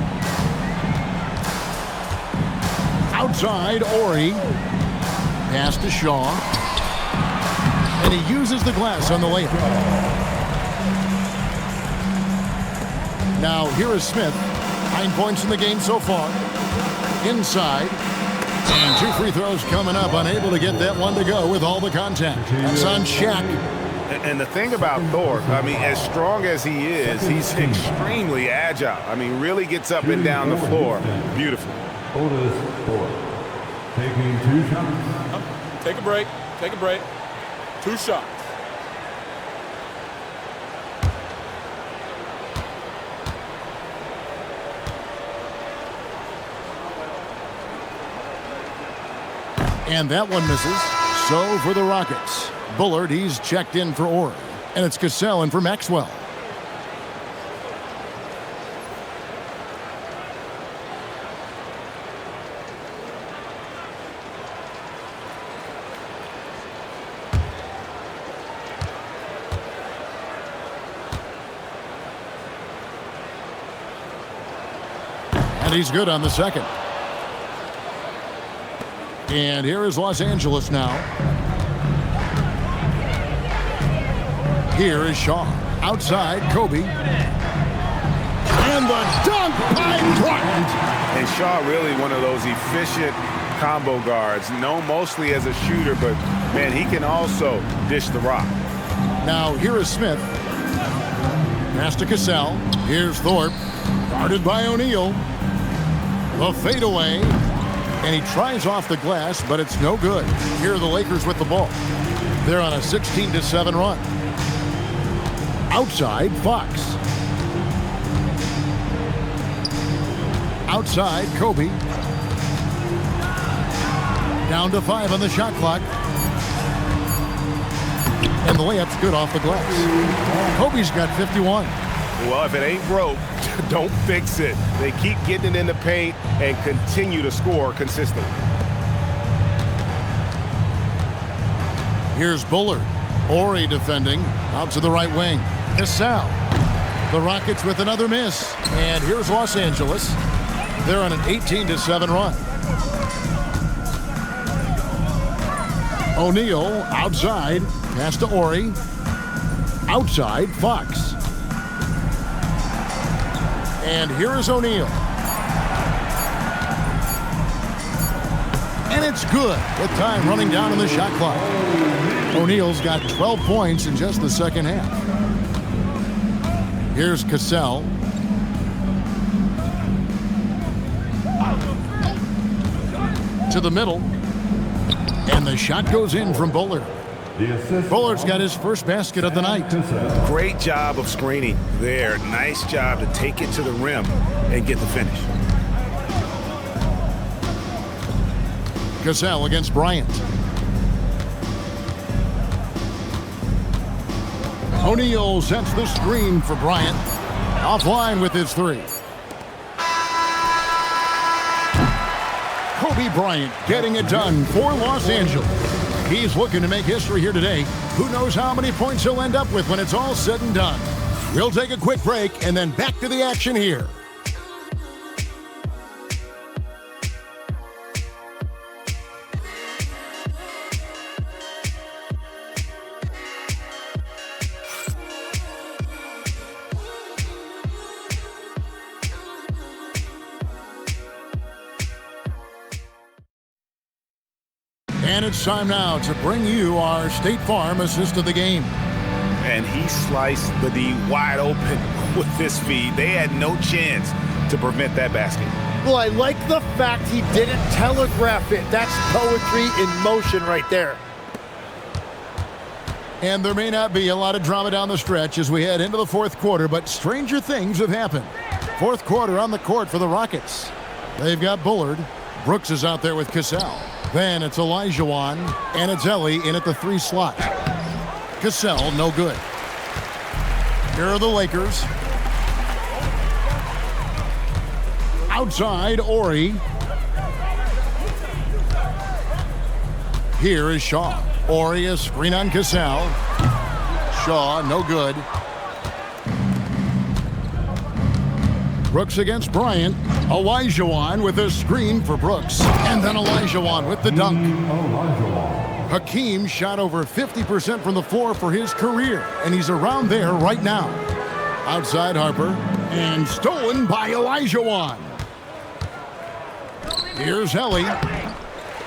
Speaker 1: Outside, Horry. Pass to Shaw. And he uses the glass on the layup. Now, here is Smith. 9 points in the game so far. Inside. And 2 free throws coming up. Unable to get that one to go with all the contact. That's on Shaq.
Speaker 2: And the thing about Thorpe, I mean, as strong as he is, he's extremely agile. I mean, really gets up and down the floor. Beautiful.
Speaker 4: Otis Thorpe taking 2 shots.
Speaker 5: Take a break. Take a break. 2 shots.
Speaker 1: And that one misses. So for the Rockets, Bullard, he's checked in for Horry. And it's Cassell in for Maxwell. And he's good on the second. And here is Los Angeles now. Here is Shaw. Outside, Kobe. And the dunk by Bryant.
Speaker 2: And Shaw really one of those efficient combo guards. Known mostly as a shooter, but, man, he can also dish the rock.
Speaker 1: Now, here is Smith. Pass to Cassell. Here's Thorpe. Guarded by O'Neal. The fadeaway. And he tries off the glass, but it's no good. Here are the Lakers with the ball. They're on a 16-7 run. Outside, Fox. Outside, Kobe. Down to 5 on the shot clock. And the layup's good off the glass. Kobe's got 51.
Speaker 2: Well, if it ain't broke, don't fix it. They keep getting it in the paint and continue to score consistently.
Speaker 1: Here's Bullard. Ori defending. Out to the right wing. Cassell. The Rockets with another miss. And here's Los Angeles. They're on an 18-7 run. O'Neal outside. Pass to Ori. Outside, Fox. And here is O'Neal. And it's good with time running down on the shot clock. O'Neal's got 12 points in just the second half. Here's Cassell. To the middle. And the shot goes in from Bullard. Bullard's got his first basket of the night.
Speaker 2: Great job of screening there. Nice job to take it to the rim and get the finish.
Speaker 1: Cassell against Bryant. O'Neal sets the screen for Bryant. Offline with his three. Kobe Bryant getting it done for Los Angeles. He's looking to make history here today. Who knows how many points he'll end up with when it's all said and done. We'll take a quick break and then back to the action here. And it's time now to bring you our State Farm assist of the game.
Speaker 2: And he sliced the D wide open with this feed. They had no chance to prevent that basket.
Speaker 3: Well, I like the fact he didn't telegraph it. That's poetry in motion right there.
Speaker 1: And there may not be a lot of drama down the stretch as we head into the fourth quarter, but stranger things have happened. Fourth quarter on the court for the Rockets. They've got Bullard. Brooks is out there with Cassell. Then it's Olajuwon, and it's Ellie in at the 3 slot. Cassell, no good. Here are the Lakers. Outside, Ori. Here is Shaw. Ori, a screen on Cassell. Shaw, no good. Brooks against Bryant. Olajuwon with a screen for Brooks. And then Olajuwon with the dunk. Hakeem shot over 50% from the floor for his career, and he's around there right now. Outside Harper, and stolen by Olajuwon. Here's Helly,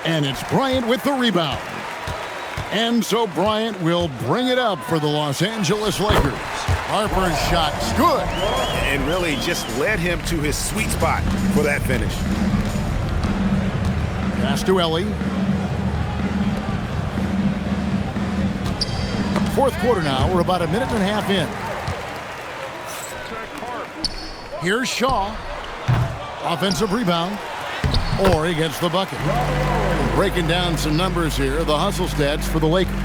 Speaker 1: and it's Bryant with the rebound. And so Bryant will bring it up for the Los Angeles Lakers. Harper's shot's good.
Speaker 2: And really just led him to his sweet spot for that finish.
Speaker 1: Pass to Ellie. Fourth quarter now. We're about a minute and a half in. Here's Shaw. Offensive rebound. Ori gets the bucket. Breaking down some numbers here. The hustle stats for the Lakers.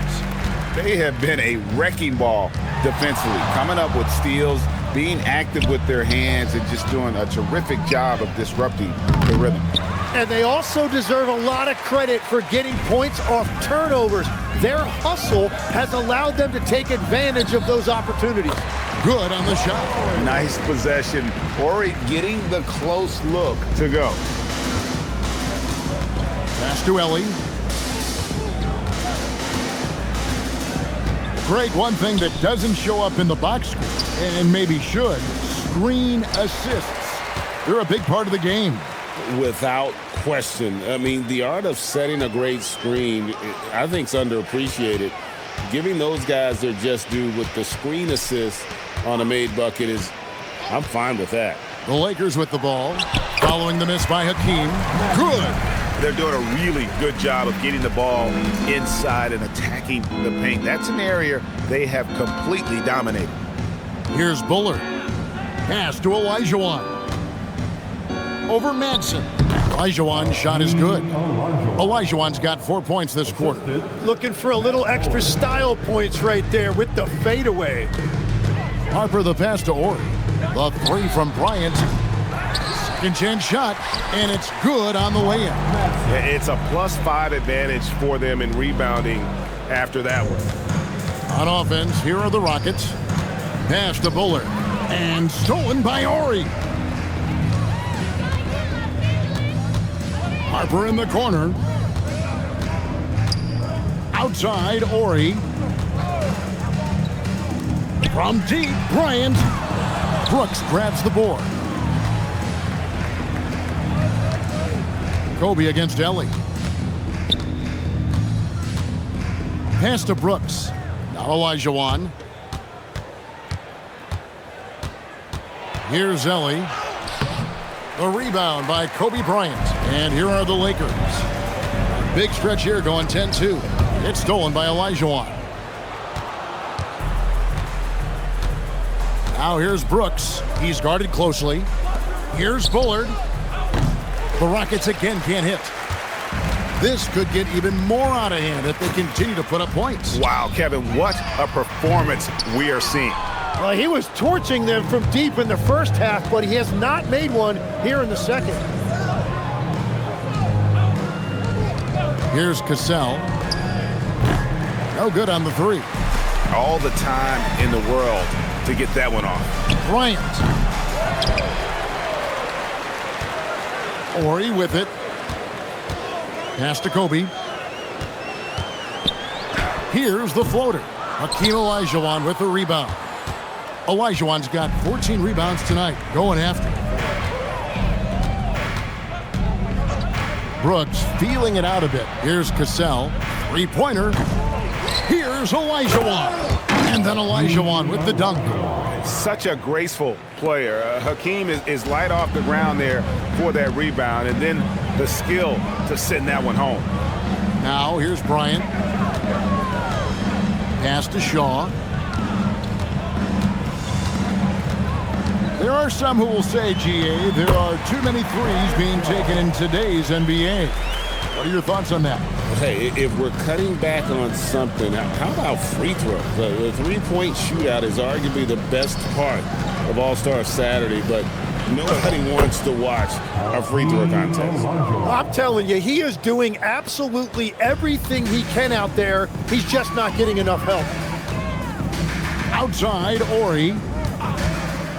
Speaker 2: They have been a wrecking ball defensively, coming up with steals, being active with their hands, and just doing a terrific job of disrupting the rhythm.
Speaker 3: And they also deserve a lot of credit for getting points off turnovers. Their hustle has allowed them to take advantage of those opportunities.
Speaker 1: Good on the shot.
Speaker 2: Nice possession. Ori getting the close look to go.
Speaker 1: Pass to Ellie. Greg, one thing that doesn't show up in the box score, and maybe should, screen assists. They're a big part of the game.
Speaker 6: Without question. I mean, the art of setting a great screen, I think, is underappreciated. Giving those guys their just due with the screen assist on a made bucket is, I'm fine with that.
Speaker 1: The Lakers with the ball, following the miss by Hakeem. Good.
Speaker 2: They're doing a really good job of getting the ball inside and attacking the paint. That's an area they have completely dominated.
Speaker 1: Here's Bullard. Pass to Olajuwon. over Madsen. Olajuwon's shot is good. Olajuwon's got 4 points this quarter.
Speaker 3: Looking for a little extra style points right there with the fadeaway.
Speaker 1: Harper the pass to Ori. The three from Bryant. Second chance shot, and it's good on the way in.
Speaker 2: It's a +5 advantage for them in rebounding after that one.
Speaker 1: On offense, here are the Rockets. Pass to Bullard, and stolen by Ori. Harper in the corner. Outside, Ori. From deep, Bryant. Brooks grabs the board. Kobe against Ellie. Pass to Brooks. Now Olajuwon. Here's Ellie. The rebound by Kobe Bryant. And here are the Lakers. Big stretch here going 10-2. It's stolen by Olajuwon. Now here's Brooks. He's guarded closely. Here's Bullard. The Rockets again can't hit. This could get even more out of hand if they continue to put up points.
Speaker 2: Wow, Kevin, what a performance we are seeing.
Speaker 3: Well, he was torching them from deep in the first half, but he has not made one here in the second.
Speaker 1: Here's Cassell. No good on the three.
Speaker 2: All the time in the world to get that one off.
Speaker 1: Bryant. Ori with it. Pass to Kobe. Here's the floater. Hakeem Olajuwon with the rebound. Olajuwon's got 14 rebounds tonight. Going after. Brooks feeling it out a bit. Here's Cassell. Three-pointer. Here's Olajuwon. And then Olajuwon with the dunk.
Speaker 2: Such a graceful player. Hakeem is light off the ground there for that rebound, and then the skill to send that one home.
Speaker 1: Now here's Bryant. Pass to Shaw. There are some who will say, GA, there are too many threes being taken in today's NBA. What are your thoughts on that?
Speaker 6: Hey, if we're cutting back on something, how about free throws? The three-point shootout is arguably the best part of All-Star Saturday, but nobody wants to watch a free throw contest.
Speaker 3: I'm telling you, he is doing absolutely everything he can out there. He's just not getting enough help.
Speaker 1: Outside, Ori.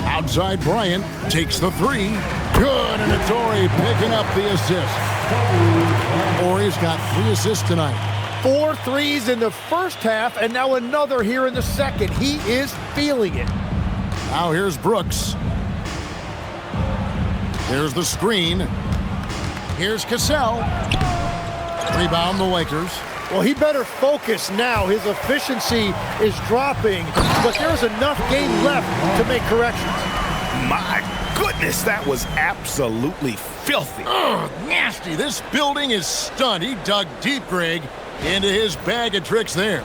Speaker 1: Outside, Bryant takes the three. Good, and it's Ori picking up the assist. Ori's got 3 assists tonight.
Speaker 3: 4 threes in the first half, and now another here in the second. He is feeling it.
Speaker 1: Now here's Brooks. Here's the screen. Here's Cassell. Rebound the Lakers.
Speaker 3: Well, he better focus now. His efficiency is dropping, but there's enough game left to make corrections.
Speaker 2: My goodness, that was absolutely filthy.
Speaker 1: Ugh, nasty. This building is stunned. He dug deep, Greg, into his bag of tricks there.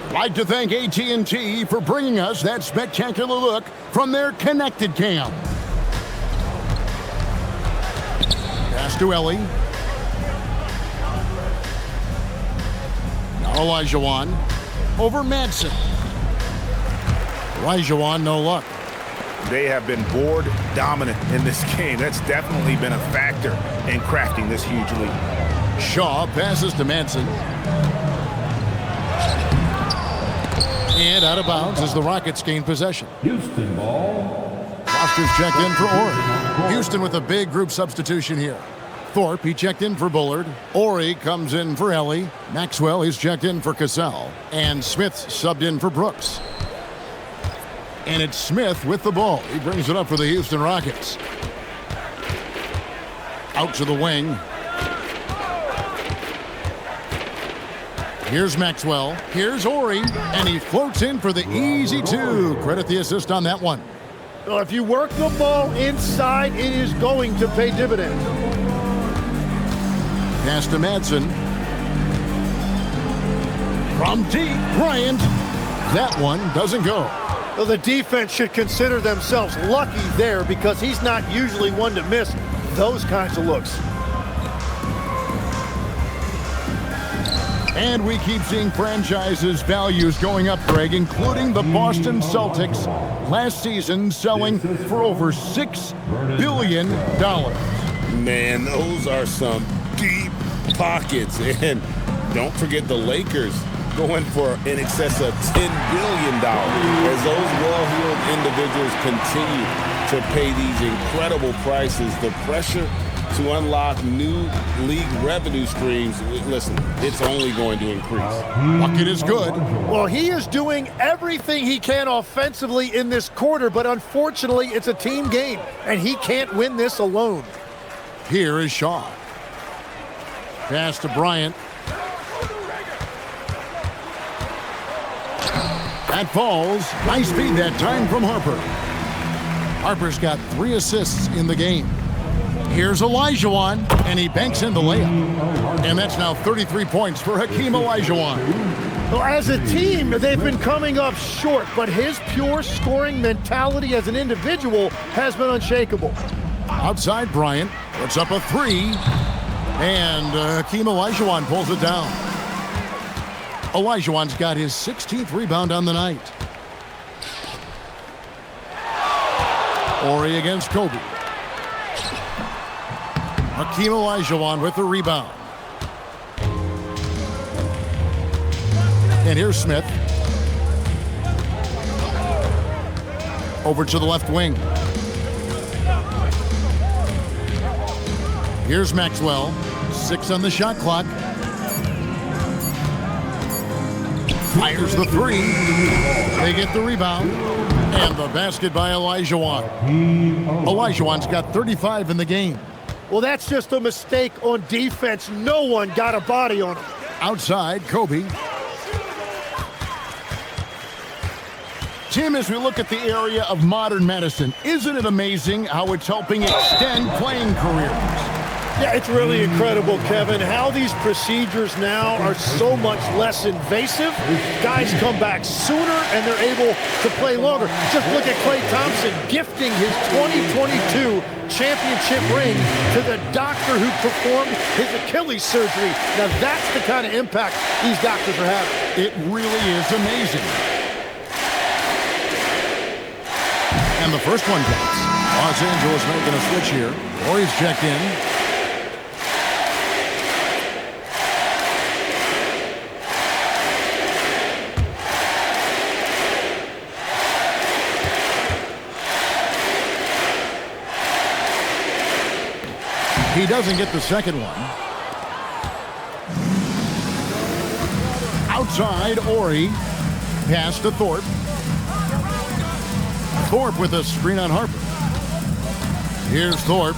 Speaker 1: I'd like to thank AT&T for bringing us that spectacular look from their connected cam. Pass to Ellie. Now Olajuwon over Madsen. Olajuwon, no luck.
Speaker 2: They have been board dominant in this game. That's definitely been a factor in crafting this huge lead.
Speaker 1: Shaw passes to Madsen. And out of bounds as the Rockets gain possession.
Speaker 4: Houston ball.
Speaker 1: Foster's checked in for Ori. Houston with a big group substitution here. Thorpe, he checked in for Bullard. Ori comes in for Ellie. Maxwell, he's checked in for Cassell. And Smith's subbed in for Brooks. And it's Smith with the ball. He brings it up for the Houston Rockets. Out to the wing. Here's Maxwell. Here's Ori. And he floats in for the easy 2. Credit the assist on that one.
Speaker 3: Well, if you work the ball inside, it is going to pay dividends.
Speaker 1: Pass to Madsen. From deep, Bryant. That one doesn't go.
Speaker 3: Well, the defense should consider themselves lucky there because he's not usually one to miss those kinds of looks.
Speaker 1: And we keep seeing franchises' values going up, Greg, including the Boston Celtics last season selling for over $6 billion.
Speaker 6: Man, those are some deep pockets. And don't forget the Lakers going for in excess of $10 billion as those well-heeled individuals continue to pay these incredible prices. The pressure to unlock new league revenue streams, listen, it's only going to increase.
Speaker 1: Bucket is good.
Speaker 3: Well, he is doing everything he can offensively in this quarter, but unfortunately, it's a team game, and he can't win this alone.
Speaker 1: Here is Shaw. Pass to Bryant. That falls. Nice feed that time from Harper. Harper's got 3 assists in the game. Here's Olajuwon, and he banks in the layup. And that's now 33 points for Hakeem Olajuwon.
Speaker 3: Well, as a team, they've been coming up short, but his pure scoring mentality as an individual has been unshakable.
Speaker 1: Outside, Bryant puts up a 3, and Hakeem Olajuwon pulls it down. Olajuwon's got his 16th rebound on the night. Horry against Kobe. Hakeem Olajuwon with the rebound. And here's Smith. Over to the left wing. Here's Maxwell. 6 on the shot clock. Fires the 3. They get the rebound. And the basket by Olajuwon. Olajuwon's got 35 in the game.
Speaker 3: Well, that's just a mistake on defense. No one got a body on him.
Speaker 1: Outside, Kobe. Tim, as we look at the area of modern medicine, isn't it amazing how it's helping extend playing careers?
Speaker 3: Yeah, it's really incredible, Kevin, how these procedures now are so much less invasive. Guys come back sooner and they're able to play longer. Just look at Klay Thompson gifting his 2022 championship ring to the doctor who performed his Achilles surgery. Now that's the kind of impact these doctors are having.
Speaker 1: It really is amazing. And the first one counts. Los Angeles making a switch here. Horry's checked in. He doesn't get the second one. Outside, Horry. Pass to Thorpe. Thorpe with a screen on Harper. Here's Thorpe.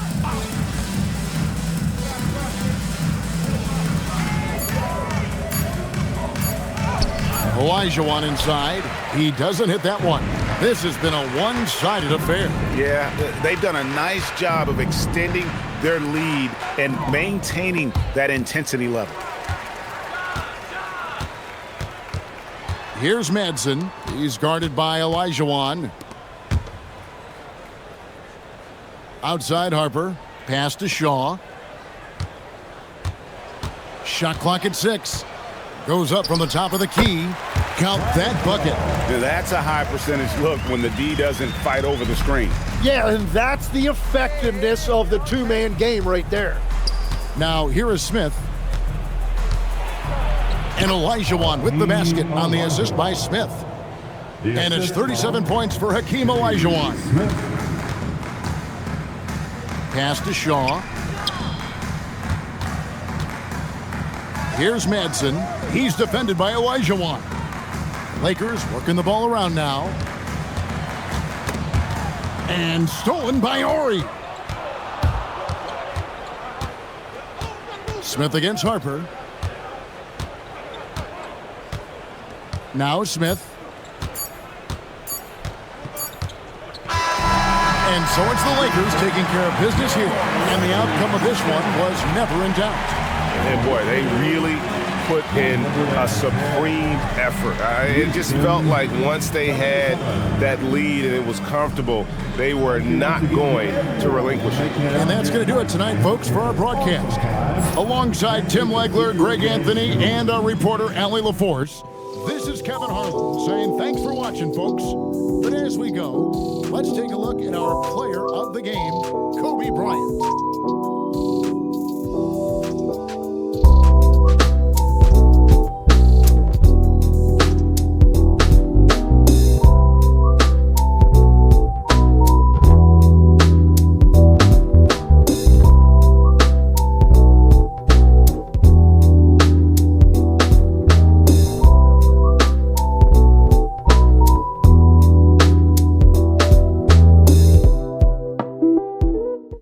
Speaker 1: Olajuwon inside. He doesn't hit that one. This has been a one-sided affair.
Speaker 2: Yeah, they've done a nice job of extending their lead and maintaining that intensity level.
Speaker 1: Here's Madsen. He's guarded by Olajuwon. Outside Harper. Pass to Shaw. Shot clock at 6. Goes up from the top of the key. Count that bucket.
Speaker 2: Now that's a high percentage look when the D doesn't fight over the screen.
Speaker 3: Yeah, and that's the effectiveness of the two-man game right there.
Speaker 1: Now here is Smith. And Olajuwon with the basket on the assist by Smith. And it's 37 points for Hakeem Olajuwon. Pass to Shaw. Here's Madsen. He's defended by Olajuwon. Lakers working the ball around now. And stolen by Horry. Smith against Harper. Now Smith. And so it's the Lakers taking care of business here. And the outcome of this one was never in doubt.
Speaker 2: And boy, they really
Speaker 11: put in a supreme effort. It just felt like once they had that lead and it was comfortable, they were not going to relinquish it.
Speaker 1: And that's going to do it tonight, folks, for our broadcast. Alongside Tim Legler, Greg Anthony, and our reporter, Allie LaForce, this is Kevin Harlan saying thanks for watching, folks. But as we go, let's take a look at our player of the game, Kobe Bryant.